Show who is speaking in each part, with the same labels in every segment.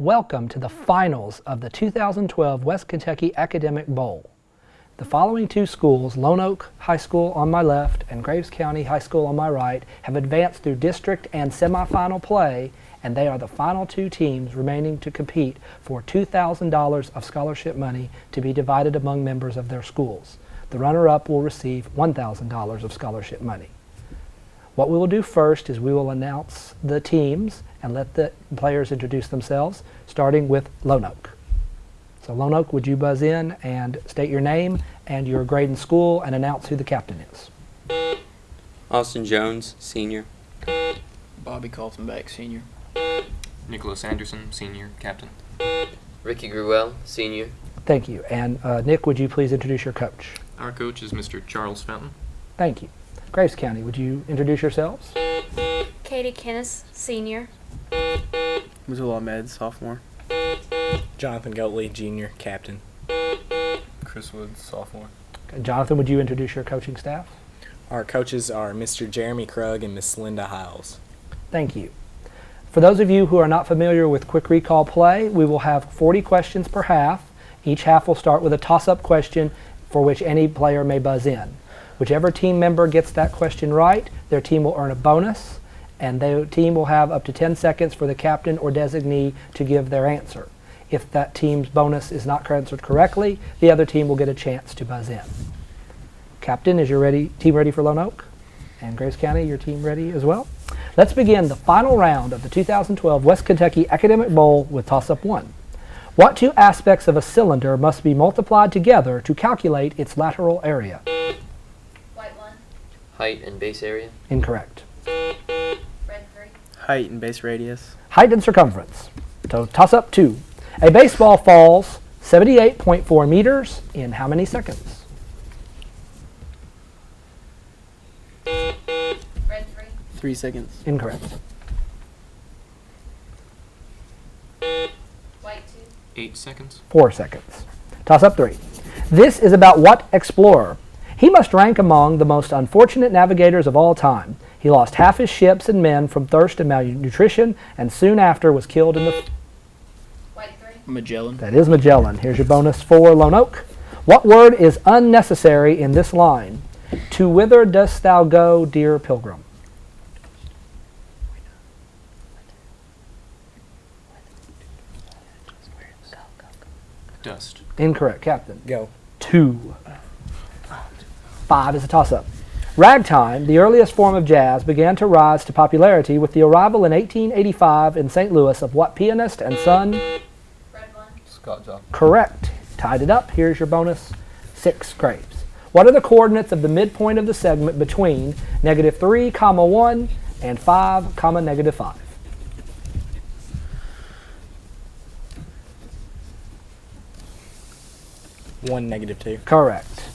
Speaker 1: Welcome to the finals of the 2012 West Kentucky Academic Bowl. The following two schools, Lone Oak High School on my left and Graves County High School on my right, have advanced through district and semifinal play, and they are the final two teams remaining to compete for $2,000 of scholarship money to be divided among members of their schools. The runner-up will receive $1,000 of scholarship money. What we will do first is we will announce the teams and let the players introduce themselves, starting with Lone Oak. So Lone Oak, would you buzz in and state your name and your grade in school and announce who the captain is?
Speaker 2: Austin Jones, senior.
Speaker 3: Bobby Kaltenbach, senior.
Speaker 4: Nicholas Anderson, senior, captain.
Speaker 2: Ricky Gruelle, senior.
Speaker 1: Thank you. And Nick, would you please introduce your coach?
Speaker 4: Our coach is Mr. Charles Fenton.
Speaker 1: Thank you. Graves County, would you introduce yourselves?
Speaker 5: Katie Kennis, senior.
Speaker 6: Mazul Ahmed, sophomore.
Speaker 7: Jonathan Goatley, junior, captain.
Speaker 4: Chris Woods, sophomore.
Speaker 1: Jonathan, would you introduce your coaching staff?
Speaker 7: Our coaches are Mr. Jeremy Krug and Miss Linda Hiles.
Speaker 1: Thank you. For those of you who are not familiar with quick recall play, we will have 40 questions per half. Each half will start with a toss-up question for which any player may buzz in. Whichever team member gets that question right, their team will earn a bonus, and their team will have up to 10 seconds for the captain or designee to give their answer. If that team's bonus is not answered correctly, the other team will get a chance to buzz in. Captain, is your team ready for Lone Oak? And Graves County, your team ready as well? Let's begin the final round of the 2012 West Kentucky Academic Bowl with toss-up 1. What two aspects of a cylinder must be multiplied together to calculate its lateral area?
Speaker 5: White one.
Speaker 2: Height and base area.
Speaker 1: Incorrect.
Speaker 5: Red 3.
Speaker 6: Height and base radius.
Speaker 1: Height and circumference. So toss-up 2. A baseball falls 78.4 meters in how many seconds?
Speaker 5: Red 3.
Speaker 6: 3 seconds.
Speaker 1: Incorrect.
Speaker 5: White 2.
Speaker 4: 8 seconds.
Speaker 1: 4 seconds. Toss-up 3. This is about what explorer? He must rank among the most unfortunate navigators of all time. He lost half his ships and men from thirst and malnutrition, and soon after was killed in the...
Speaker 5: White 3.
Speaker 3: Magellan.
Speaker 1: That is Magellan. Here's your bonus for Lone Oak. What word is unnecessary in this line? To whither dost thou go, dear pilgrim?
Speaker 4: Dust.
Speaker 1: Incorrect. Captain.
Speaker 7: Go.
Speaker 1: 2. 5 is a toss-up. Ragtime, the earliest form of jazz, began to rise to popularity with the arrival in 1885 in St. Louis of what pianist and son?
Speaker 5: Red 1.
Speaker 4: Scott Joplin.
Speaker 1: Correct. Tied it up. Here's your bonus. 6. Graves. What are the coordinates of the midpoint of the segment between -3, 1 and 5, -5?
Speaker 7: One, -2.
Speaker 1: Correct.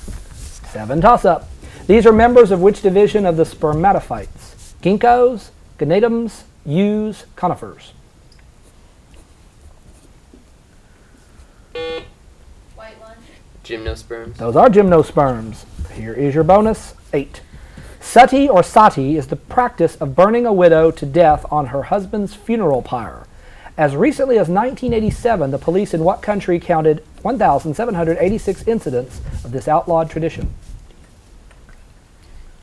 Speaker 1: 7. Toss-up. These are members of which division of the spermatophytes? Ginkgos, gonadums, yews, conifers.
Speaker 5: White 1.
Speaker 2: Gymnosperms.
Speaker 1: Those are gymnosperms. Here is your bonus. 8. Sati or sati is the practice of burning a widow to death on her husband's funeral pyre. As recently as 1987, the police in what country counted 1,786 incidents of this outlawed tradition?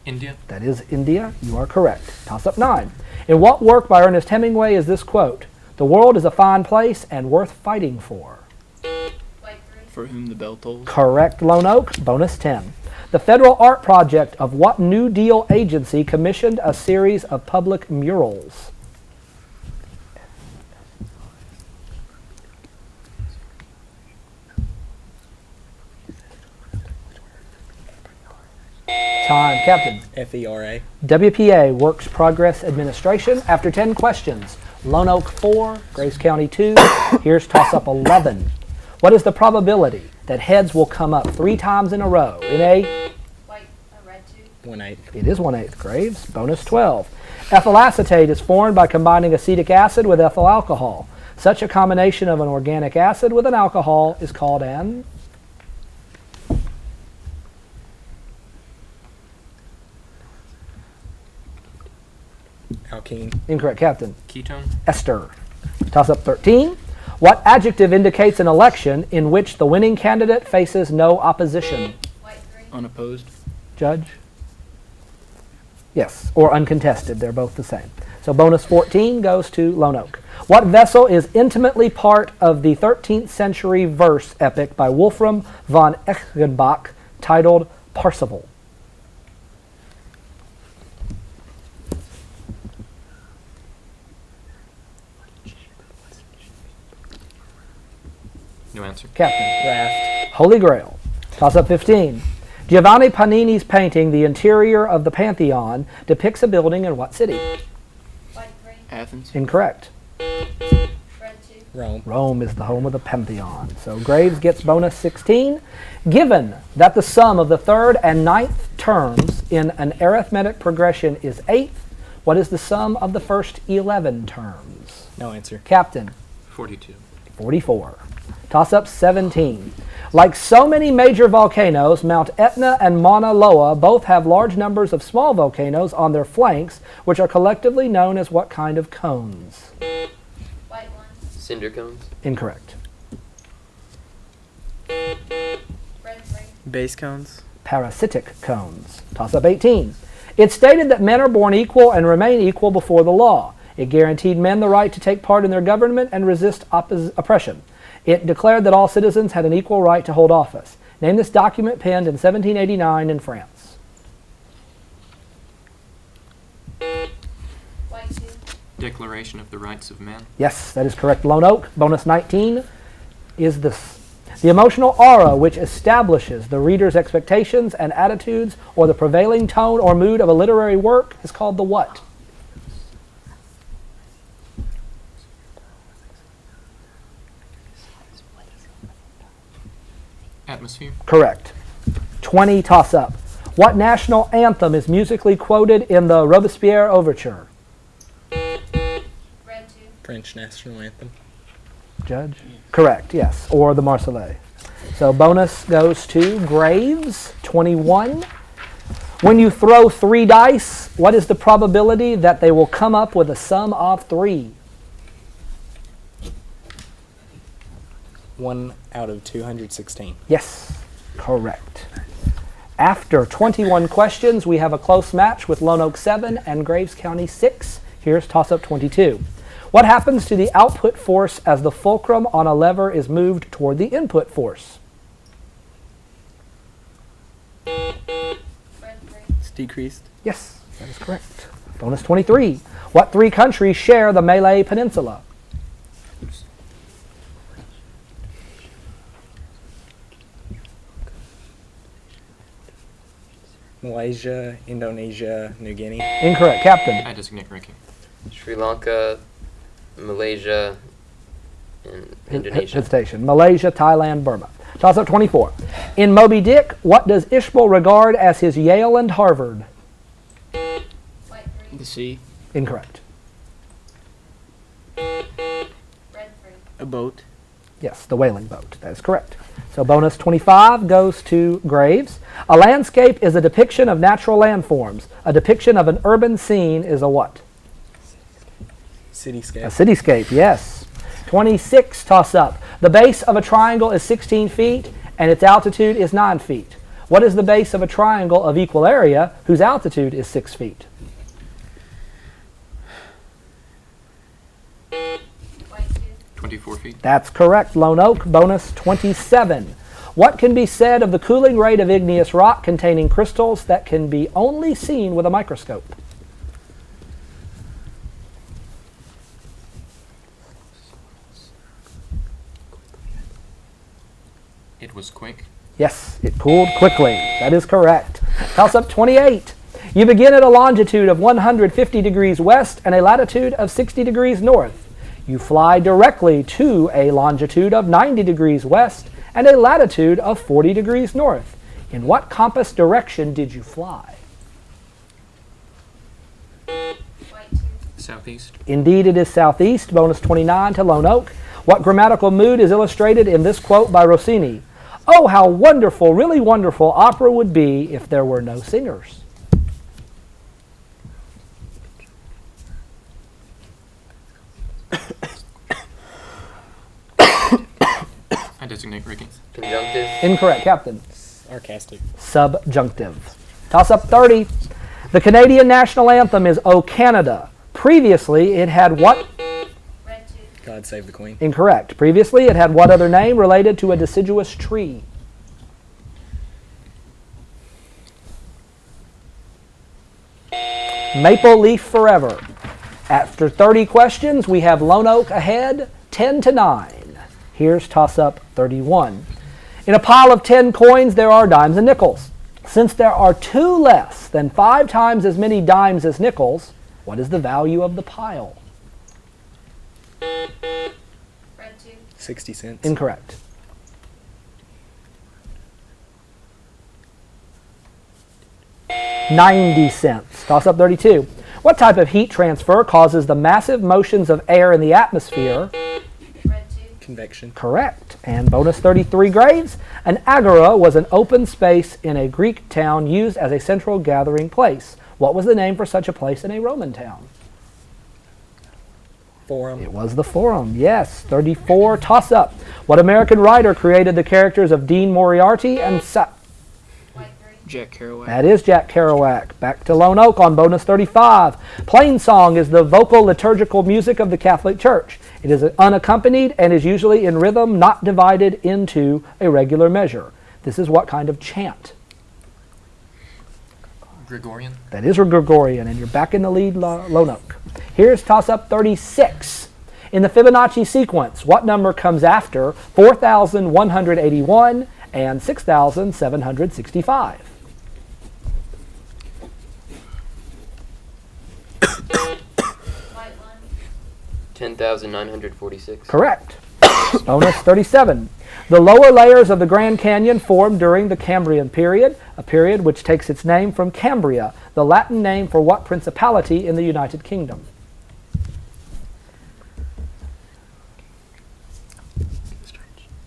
Speaker 4: India.
Speaker 1: That is India. You are correct. Toss-up 9. In what work by Ernest Hemingway is this quote? The world is a fine place and worth fighting for.
Speaker 5: White 3.
Speaker 3: For whom the bell tolls.
Speaker 1: Correct, Lone Oak. Bonus 10. The federal art project of what New Deal agency commissioned a series of public murals? Time, Captain.
Speaker 7: FERA.
Speaker 1: WPA, Works Progress Administration. After 10 questions, Lone Oak 4, Graves County 2. Here's toss-up 11. What is the probability that heads will come up 3 times in a row in a...
Speaker 5: White. Red 2.
Speaker 7: 1/8.
Speaker 1: It is 1/8, Graves. Bonus 12. Ethyl acetate is formed by combining acetic acid with ethyl alcohol. Such a combination of an organic acid with an alcohol is called an...
Speaker 7: Alkene.
Speaker 1: Incorrect, Captain.
Speaker 4: Ketone.
Speaker 1: Ester. Toss up 13. What adjective indicates an election in which the winning candidate faces no opposition?
Speaker 5: White 3.
Speaker 3: Unopposed.
Speaker 1: Judge? Yes, or uncontested. They're both the same. So bonus 14 goes to Lone Oak. What vessel is intimately part of the 13th century verse epic by Wolfram von Eschenbach titled Parzival?
Speaker 4: No answer.
Speaker 1: Captain.
Speaker 7: Raft.
Speaker 1: Holy Grail. Toss up 15. Giovanni Panini's painting The Interior of the Pantheon depicts a building in what city?
Speaker 5: White 3.
Speaker 3: Athens.
Speaker 1: Incorrect.
Speaker 5: Red 2.
Speaker 7: Rome.
Speaker 1: Rome is the home of the Pantheon. So Graves gets bonus 16. Given that the sum of the third and ninth terms in an arithmetic progression is 8, what is the sum of the first 11 terms?
Speaker 7: No answer.
Speaker 1: Captain.
Speaker 4: 42.
Speaker 1: 44. Toss up 17. Like so many major volcanoes, Mount Etna and Mauna Loa both have large numbers of small volcanoes on their flanks, which are collectively known as what kind of cones?
Speaker 5: White 1.
Speaker 2: Cinder cones.
Speaker 1: Incorrect.
Speaker 5: Red 3.
Speaker 6: Base cones.
Speaker 1: Parasitic cones. Toss up 18. It stated that men are born equal and remain equal before the law. It guaranteed men the right to take part in their government and resist oppression. It declared that all citizens had an equal right to hold office. Name this document penned in 1789 in France.
Speaker 5: White 2.
Speaker 4: Declaration of the Rights of Man.
Speaker 1: Yes, that is correct. Lone Oak. Bonus 19 is this. The emotional aura which establishes the reader's expectations and attitudes or the prevailing tone or mood of a literary work is called the what?
Speaker 4: Atmosphere.
Speaker 1: Correct. 20 toss up. What national anthem is musically quoted in the Robespierre Overture?
Speaker 5: Red 2.
Speaker 7: French national anthem.
Speaker 1: Judge? Correct, yes. Or the Marseillaise. So bonus goes to Graves, 21. When you throw 3 dice, what is the probability that they will come up with a sum of 3?
Speaker 7: 1 out of 216.
Speaker 1: Yes, correct. After 21 questions, we have a close match with Lone Oak 7 and Graves County 6. Here's toss-up 22. What happens to the output force as the fulcrum on a lever is moved toward the input force?
Speaker 5: Red 3.
Speaker 6: It's decreased.
Speaker 1: Yes, that is correct. Bonus 23. What 3 countries share the Malay Peninsula?
Speaker 7: Malaysia, Indonesia, New Guinea.
Speaker 1: Incorrect. Captain.
Speaker 4: I designate Ricky.
Speaker 2: Sri Lanka, Malaysia, and Indonesia.
Speaker 1: Hesitation. Malaysia, Thailand, Burma. Toss up 24. In Moby Dick, what does Ishmael regard as his Yale and Harvard?
Speaker 5: White 3.
Speaker 3: The sea.
Speaker 1: Incorrect.
Speaker 5: Red 3.
Speaker 6: A boat.
Speaker 1: Yes, the whaling boat. That is correct. So bonus 25 goes to Graves. A landscape is a depiction of natural landforms. A depiction of an urban scene is a what? A
Speaker 7: Cityscape.
Speaker 1: cityscape, yes. 26 toss up. The base of a triangle is 16 feet and its altitude is 9 feet. What is the base of a triangle of equal area whose altitude is 6 feet?
Speaker 5: White 2.
Speaker 4: 24 feet.
Speaker 1: That's correct. Lone Oak. Bonus 27. What can be said of the cooling rate of igneous rock containing crystals that can be only seen with a microscope?
Speaker 4: It was quick.
Speaker 1: Yes, it cooled quickly. That is correct. Toss up 28. You begin at a longitude of 150 degrees west and a latitude of 60 degrees north. You fly directly to a longitude of 90 degrees west and a latitude of 40 degrees north. In what compass direction did you fly?
Speaker 5: White 2.
Speaker 4: Southeast.
Speaker 1: Indeed, it is southeast. Bonus 29 to Lone Oak. What grammatical mood is illustrated in this quote by Rossini? Oh, how wonderful, really wonderful opera would be if there were no singers.
Speaker 4: Designate Ricky.
Speaker 2: Conjunctive.
Speaker 1: Incorrect, Captain.
Speaker 7: Sarcastic.
Speaker 1: Subjunctive. Toss-up 30. The Canadian national anthem is O Canada. Previously, it had what?
Speaker 5: Red 2.
Speaker 7: God save the Queen.
Speaker 1: Incorrect. Previously, it had what other name related to a deciduous tree? Maple Leaf Forever. After 30 questions, we have Lone Oak ahead, 10-9. Here's toss-up 31. In a pile of 10 coins, there are dimes and nickels. Since there are 2 less than 5 times as many dimes as nickels, what is the value of the pile?
Speaker 5: Red 2.
Speaker 7: 60 cents.
Speaker 1: Incorrect. $0.90. Toss-up 32. What type of heat transfer causes the massive motions of air in the atmosphere?
Speaker 5: Red 2.
Speaker 7: Convection.
Speaker 1: Correct. And bonus 33 grades. An agora was an open space in a Greek town used as a central gathering place. What was the name for such a place in a Roman town?
Speaker 7: Forum.
Speaker 1: It was the Forum. Yes. 34. Toss-up. What American writer created the characters of Dean Moriarty and
Speaker 5: White 3.
Speaker 3: Jack Kerouac.
Speaker 1: That is Jack Kerouac. Back to Lone Oak on bonus 35. Plain song is the vocal liturgical music of the Catholic Church. It is unaccompanied and is usually in rhythm, not divided into a regular measure. This is what kind of chant?
Speaker 4: Gregorian.
Speaker 1: That is a Gregorian, and you're back in the lead, Lone Oak. Here's toss-up 36. In the Fibonacci sequence, what number comes after 4,181 and 6,765?
Speaker 5: White 1.
Speaker 2: 10,946.
Speaker 1: Correct. Bonus 37. The lower layers of the Grand Canyon formed during the Cambrian period, a period which takes its name from Cambria, the Latin name for what principality in the United Kingdom?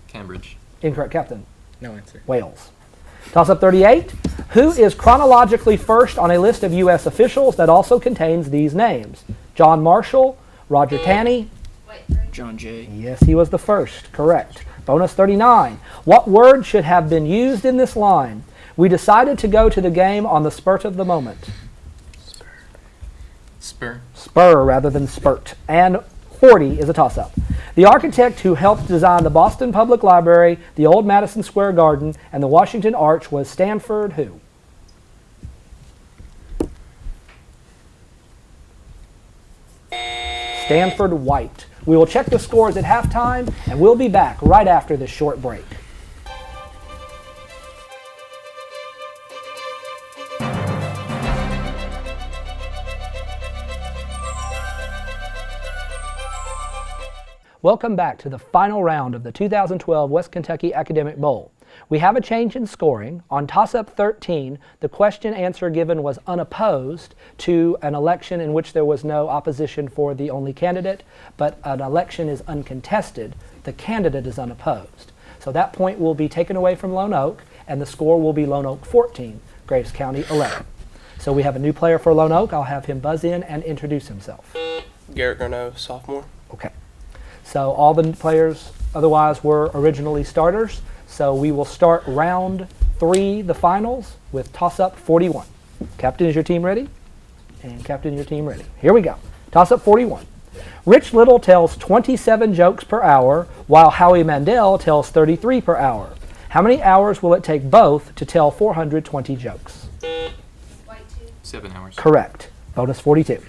Speaker 4: Cambridge.
Speaker 1: Incorrect, Captain.
Speaker 7: No answer.
Speaker 1: Wales. Toss-up 38. Who is chronologically first on a list of U.S. officials that also contains these names? John Marshall, Roger Taney.
Speaker 5: White 3.
Speaker 3: John Jay.
Speaker 1: Yes, he was the first. Correct. Bonus 39. What word should have been used in this line? We decided to go to the game on the spurt of the moment.
Speaker 4: Spur.
Speaker 1: Spur rather than spurt. And 40 is a toss-up. The architect who helped design the Boston Public Library, the old Madison Square Garden, and the Washington Arch was Stanford who? Stanford White. We will check the scores at halftime, and we'll be back right after this short break. Welcome back to the final round of the 2012 West Kentucky Academic Bowl. We have a change in scoring. On toss-up 13, the question answer given was unopposed to an election in which there was no opposition for the only candidate, but an election is uncontested. The candidate is unopposed. So that point will be taken away from Lone Oak, and the score will be Lone Oak 14, Graves County 11. So we have a new player for Lone Oak. I'll have him buzz in and introduce himself.
Speaker 8: Garrett Garneau, sophomore.
Speaker 1: Okay. So all the players otherwise were originally starters. So we will start round 3, the finals, with toss-up 41. Captain, is your team ready? And Captain, your team ready. Here we go. Toss-up 41. Rich Little tells 27 jokes per hour, while Howie Mandel tells 33 per hour. How many hours will it take both to tell 420 jokes?
Speaker 5: White 2.
Speaker 4: 7 hours.
Speaker 1: Correct. Bonus 42.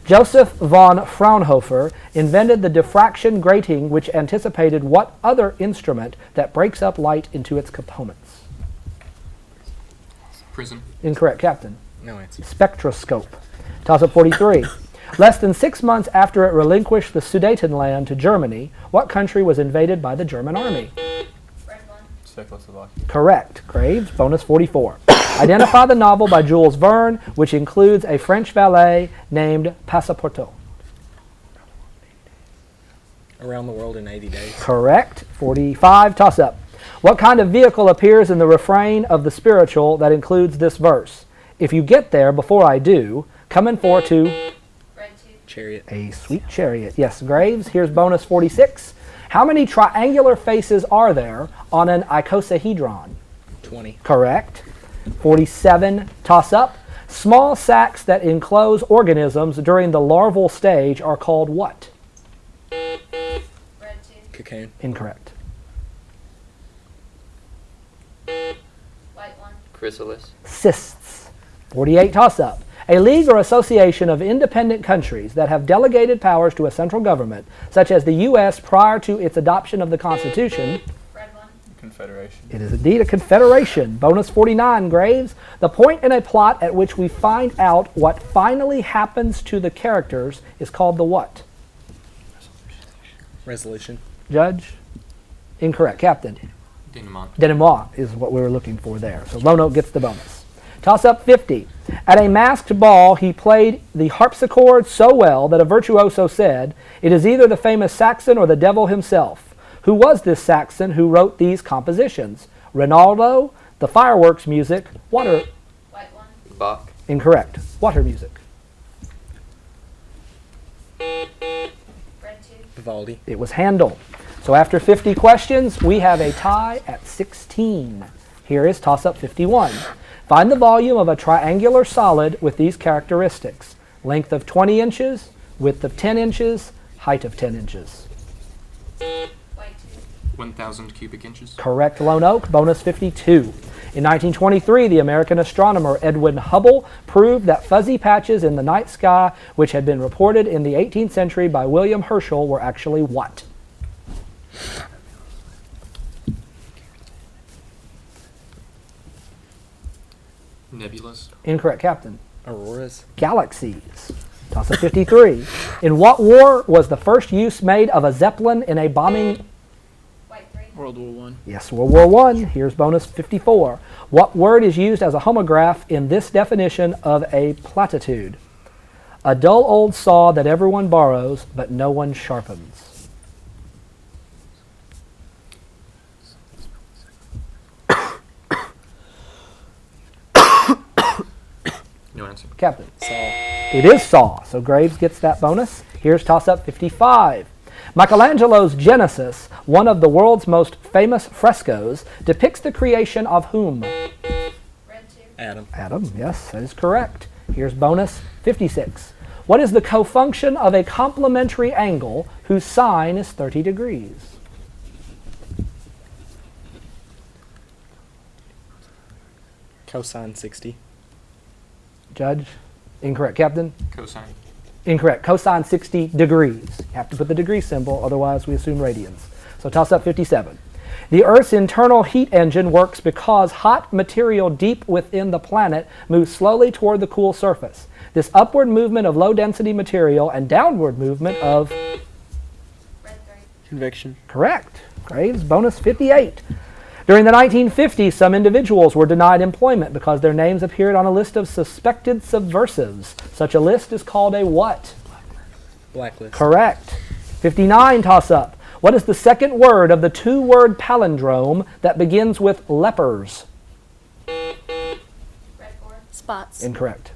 Speaker 1: Joseph von Fraunhofer invented the diffraction grating, which anticipated what other instrument that breaks up light into its components?
Speaker 4: Prism.
Speaker 1: Incorrect, Captain.
Speaker 7: No answer.
Speaker 1: Spectroscope. Toss-up 43. Less than 6 months after it relinquished the Sudetenland to Germany, what country was invaded by the German army?
Speaker 5: Red 1.
Speaker 8: Czechoslovakia.
Speaker 1: Correct. Graves, bonus 44. Identify the novel by Jules Verne, which includes a French valet named Passepartout.
Speaker 7: Around the World in 80 Days.
Speaker 1: Correct. 45. Toss-up. What kind of vehicle appears in the refrain of the spiritual that includes this verse? If you get there before I do, coming for to
Speaker 5: Red 2.
Speaker 7: Chariot.
Speaker 1: a sweet chariot. Yes, Graves. Here's bonus 46. How many triangular faces are there on an icosahedron?
Speaker 7: 20.
Speaker 1: Correct. 47, toss up. Small sacs that enclose organisms during the larval stage are called what?
Speaker 5: Red 2.
Speaker 7: Cocoon.
Speaker 1: Incorrect.
Speaker 5: White 1.
Speaker 2: Chrysalis.
Speaker 1: Cysts. 48, toss up. A league or association of independent countries that have delegated powers to a central government, such as the U.S. prior to its adoption of the Constitution.
Speaker 5: Red 1.
Speaker 8: Confederation.
Speaker 1: It is indeed a confederation. Bonus 49, Graves. The point in a plot at which we find out what finally happens to the characters is called the what?
Speaker 7: Resolution.
Speaker 1: Judge? Incorrect. Captain?
Speaker 4: Denouement.
Speaker 1: Denouement is what we were looking for there. So Lono gets the bonus. Toss up 50. At a masked ball, he played the harpsichord so well that a virtuoso said, "It is either the famous Saxon or the devil himself." Who was this Saxon who wrote these compositions? Rinaldo, the fireworks music, water.
Speaker 5: White 1.
Speaker 2: Bach.
Speaker 1: Incorrect. Water music.
Speaker 5: Red 2.
Speaker 7: Vivaldi.
Speaker 1: It was Handel. So after 50 questions, we have a tie at 16. Here is toss up 51. Find the volume of a triangular solid with these characteristics. Length of 20 inches, width of 10 inches, height of 10 inches.
Speaker 5: White 2.
Speaker 4: 1,000 cubic inches.
Speaker 1: Correct, Lone Oak. Bonus 52. In 1923, the American astronomer Edwin Hubble proved that fuzzy patches in the night sky, which had been reported in the 18th century by William Herschel, were actually what?
Speaker 4: Nebulas.
Speaker 1: Incorrect, Captain.
Speaker 7: Auroras.
Speaker 1: Galaxies. Toss up 53. In what war was the first use made of a Zeppelin in a bombing?
Speaker 5: White 3.
Speaker 3: World War One.
Speaker 1: Yes, World War I. Here's bonus 54. What word is used as a homograph in this definition of a platitude? A dull old saw that everyone borrows, but no one sharpens.
Speaker 4: No answer.
Speaker 1: Captain.
Speaker 7: Saw.
Speaker 1: It is saw, so Graves gets that bonus. Here's toss up 55. Michelangelo's Genesis, one of the world's most famous frescoes, depicts the creation of whom?
Speaker 5: Red 2.
Speaker 7: Adam.
Speaker 1: Adam, yes, that is correct. Here's bonus 56. What is the cofunction of a complementary angle whose sine is 30 degrees?
Speaker 7: Cosine 60.
Speaker 1: Judge? Incorrect. Captain?
Speaker 4: Cosine.
Speaker 1: Incorrect. Cosine 60 degrees. You have to put the degree symbol, otherwise we assume radians. So toss up 57. The Earth's internal heat engine works because hot material deep within the planet moves slowly toward the cool surface. This upward movement of low-density material and downward movement of...
Speaker 5: Red 3.
Speaker 6: Conviction.
Speaker 1: Correct. Graves, bonus 58. During the 1950s, some individuals were denied employment because their names appeared on a list of suspected subversives. Such a list is called a what?
Speaker 7: Blacklist.
Speaker 1: Correct. 59, toss up. What is the second word of the two-word palindrome that begins with lepers?
Speaker 5: Red 4.
Speaker 9: Spots.
Speaker 1: Incorrect.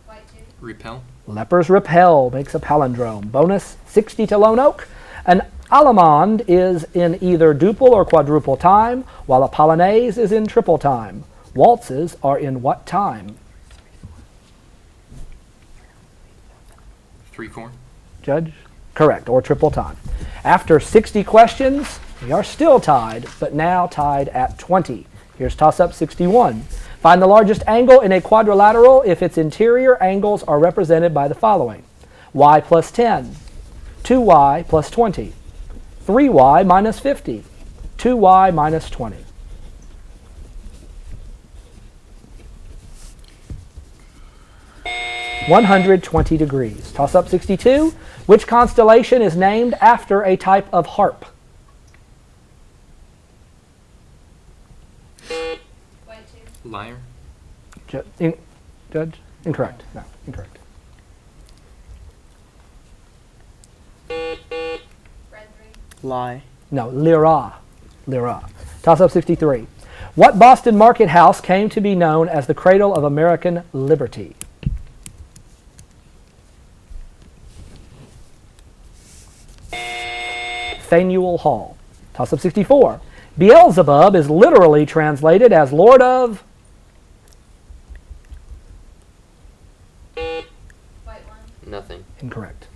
Speaker 5: White 2.
Speaker 4: Repel.
Speaker 1: Lepers repel makes a palindrome. Bonus 60 to Lone Oak. An allemande is in either duple or quadruple time, while a polonaise is in triple time. Waltzes are in what time?
Speaker 4: 3/4.
Speaker 1: Judge? Correct, or triple time. After 60 questions, we are still tied, but now tied at 20. Here's toss-up 61. Find the largest angle in a quadrilateral if its interior angles are represented by the following. Y plus 10, 2y plus 20, 3y minus 50, 2y minus 20. (120 degrees). Toss up 62. Which constellation is named after a type of harp?
Speaker 5: White 2.
Speaker 4: Liar.
Speaker 1: Judge? Incorrect. No, incorrect.
Speaker 5: Red 3.
Speaker 6: Lie.
Speaker 1: No, Lyra. Lyra. Toss up 63. What Boston market house came to be known as the cradle of American liberty? Faneuil Hall. Toss-up 64. Beelzebub is literally translated as Lord of...
Speaker 5: White one.
Speaker 2: Nothing.
Speaker 1: Incorrect.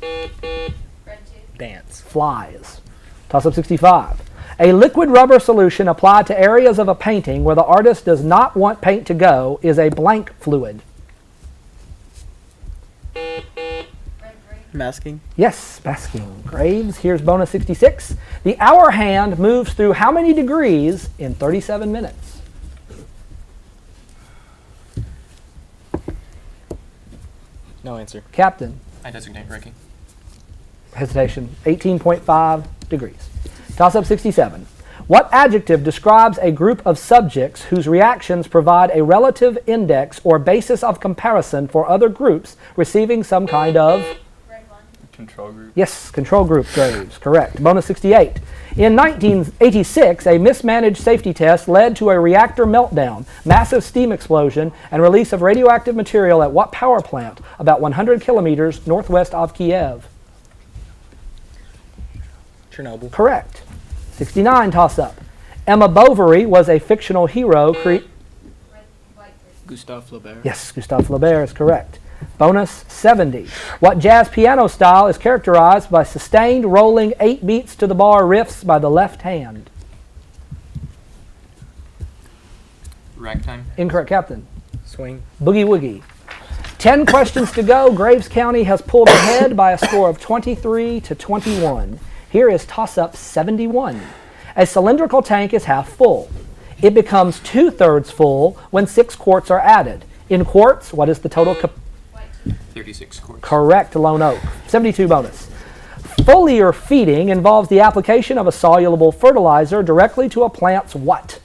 Speaker 5: Red two.
Speaker 7: Dance.
Speaker 1: Flies. Toss-up 65. A liquid rubber solution applied to areas of a painting where the artist does not want paint to go is a blank fluid.
Speaker 5: Red three.
Speaker 6: Masking.
Speaker 1: Yes, masking. Graves. Here's bonus 66. The hour hand moves through how many degrees in 37 minutes?
Speaker 7: No answer.
Speaker 1: Captain.
Speaker 4: I designate Ricky.
Speaker 1: Hesitation. 18.5 degrees. Toss-up 67. What adjective describes a group of subjects whose reactions provide a relative index or basis of comparison for other groups receiving some kind of...
Speaker 5: Red one.
Speaker 8: Control group.
Speaker 1: Yes, control group, Graves. Correct. Bonus 68. In 1986, a mismanaged safety test led to a reactor meltdown, massive steam explosion, and release of radioactive material at what power plant about 100 kilometers northwest of Kiev?
Speaker 7: Chernobyl.
Speaker 1: Correct. 69 toss-up. Emma Bovary was a fictional hero.
Speaker 5: Red. White three.
Speaker 3: Gustave Flaubert.
Speaker 1: Yes, Gustave Flaubert is correct. Bonus 70. What jazz piano style is characterized by sustained rolling 8 beats to the bar riffs by the left hand?
Speaker 4: Ragtime.
Speaker 1: Incorrect, Captain.
Speaker 7: Swing.
Speaker 1: Boogie Woogie. 10 questions to go. Graves County has pulled ahead by a score of 23 to 21. Here is toss-up 71. A cylindrical tank is half full. It becomes 2/3 full when 6 quarts are added. In quarts, what is the total capacity?
Speaker 5: White two.
Speaker 4: 36 quarts.
Speaker 1: Correct, Lone Oak. 72 bonus. Foliar feeding involves the application of a soluble fertilizer directly to a plant's what?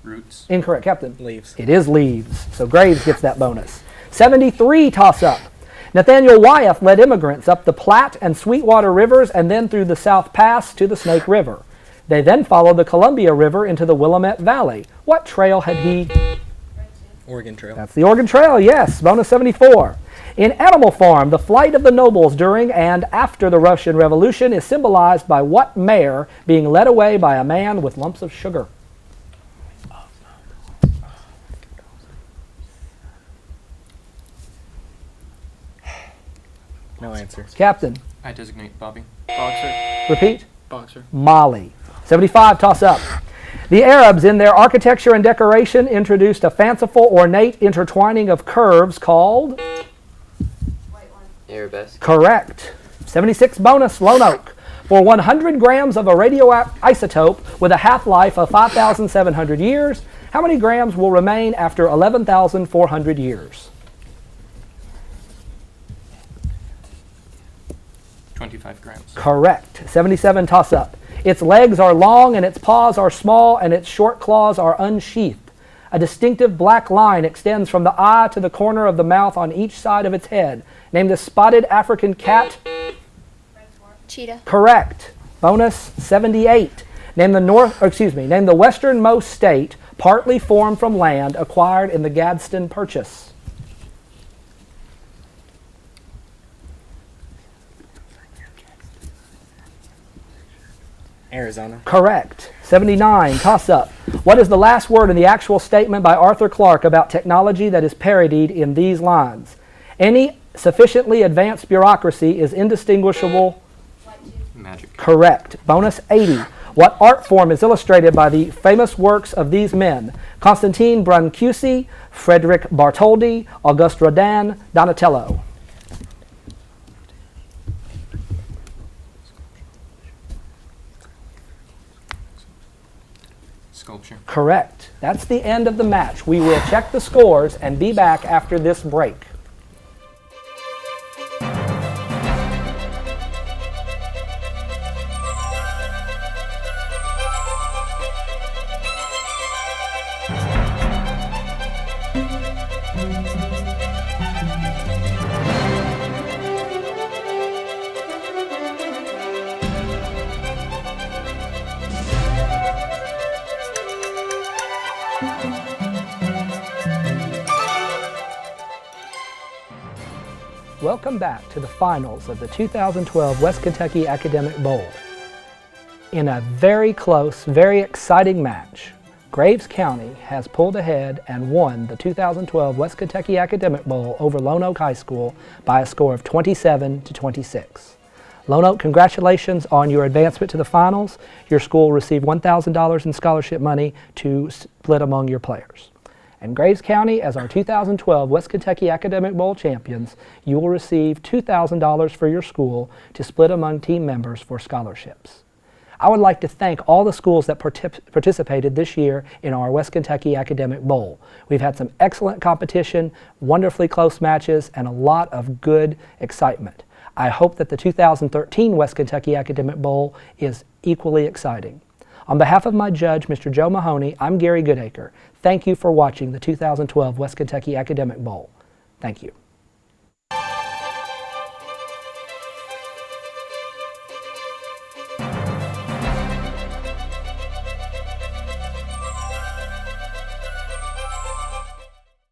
Speaker 4: Roots.
Speaker 1: Incorrect, Captain.
Speaker 7: Leaves.
Speaker 1: It is leaves, so Graves gets that bonus. 73 toss-up. Nathaniel Wyeth led immigrants up the Platte and Sweetwater rivers and then through the South Pass to the Snake River. They then followed the Columbia River into the Willamette Valley. What trail had he?
Speaker 5: Red two.
Speaker 7: Oregon Trail.
Speaker 1: That's the Oregon Trail, yes. Bonus 74. In Animal Farm, the flight of the nobles during and after the Russian Revolution is symbolized by what mare being led away by a man with lumps of sugar?
Speaker 7: No answer.
Speaker 1: Captain,
Speaker 4: I designate Bobby.
Speaker 3: Boxer.
Speaker 1: repeat.
Speaker 3: Boxer.
Speaker 1: Mali. 75 toss-up. The Arabs, in their architecture and decoration, introduced a fanciful, ornate intertwining of curves called?
Speaker 5: White one.
Speaker 2: Arabesque.
Speaker 1: Correct. 76 bonus, Lone Oak. For 100 grams of a radioisotope with a half-life of 5,700 years, how many grams will remain after 11,400 years?
Speaker 4: 25 grams.
Speaker 1: Correct. 77 toss-up. Its legs are long and its paws are small and its short claws are unsheathed. A distinctive black line extends from the eye to the corner of the mouth on each side of its head. Name the spotted African cat.
Speaker 5: Red four.
Speaker 9: Cheetah.
Speaker 1: Correct. Bonus 78. Name the westernmost state partly formed from land acquired in the Gadsden Purchase.
Speaker 7: Arizona.
Speaker 1: Correct. 79, toss-up. What is the last word in the actual statement by Arthur Clarke about technology that is parodied in these lines? Any sufficiently advanced bureaucracy is indistinguishable.
Speaker 5: White two.
Speaker 4: Magic.
Speaker 1: Correct. Bonus 80. What art form is illustrated by the famous works of these men? Constantine Brancusi, Frederick Bartholdi, Auguste Rodin, Donatello.
Speaker 4: Sculpture.
Speaker 1: Correct. That's the end of the match. We will check the scores and be back after this break. Welcome back to the finals of the 2012 West Kentucky Academic Bowl. In a very close, very exciting match, Graves County has pulled ahead and won the 2012 West Kentucky Academic Bowl over Lone Oak High School by a score of 27-26. Lone Oak, congratulations on your advancement to the finals. Your school received $1,000 in scholarship money to split among your players. And Graves County, as our 2012 West Kentucky Academic Bowl champions, you will receive $2,000 for your school to split among team members for scholarships. I would like to thank all the schools that participated this year in our West Kentucky Academic Bowl. We've had some excellent competition, wonderfully close matches, and a lot of good excitement. I hope that the 2013 West Kentucky Academic Bowl is equally exciting. On behalf of my judge, Mr. Joe Mahoney, I'm Gary Goodacre. Thank you for watching the 2012 West Kentucky Academic Bowl. Thank you.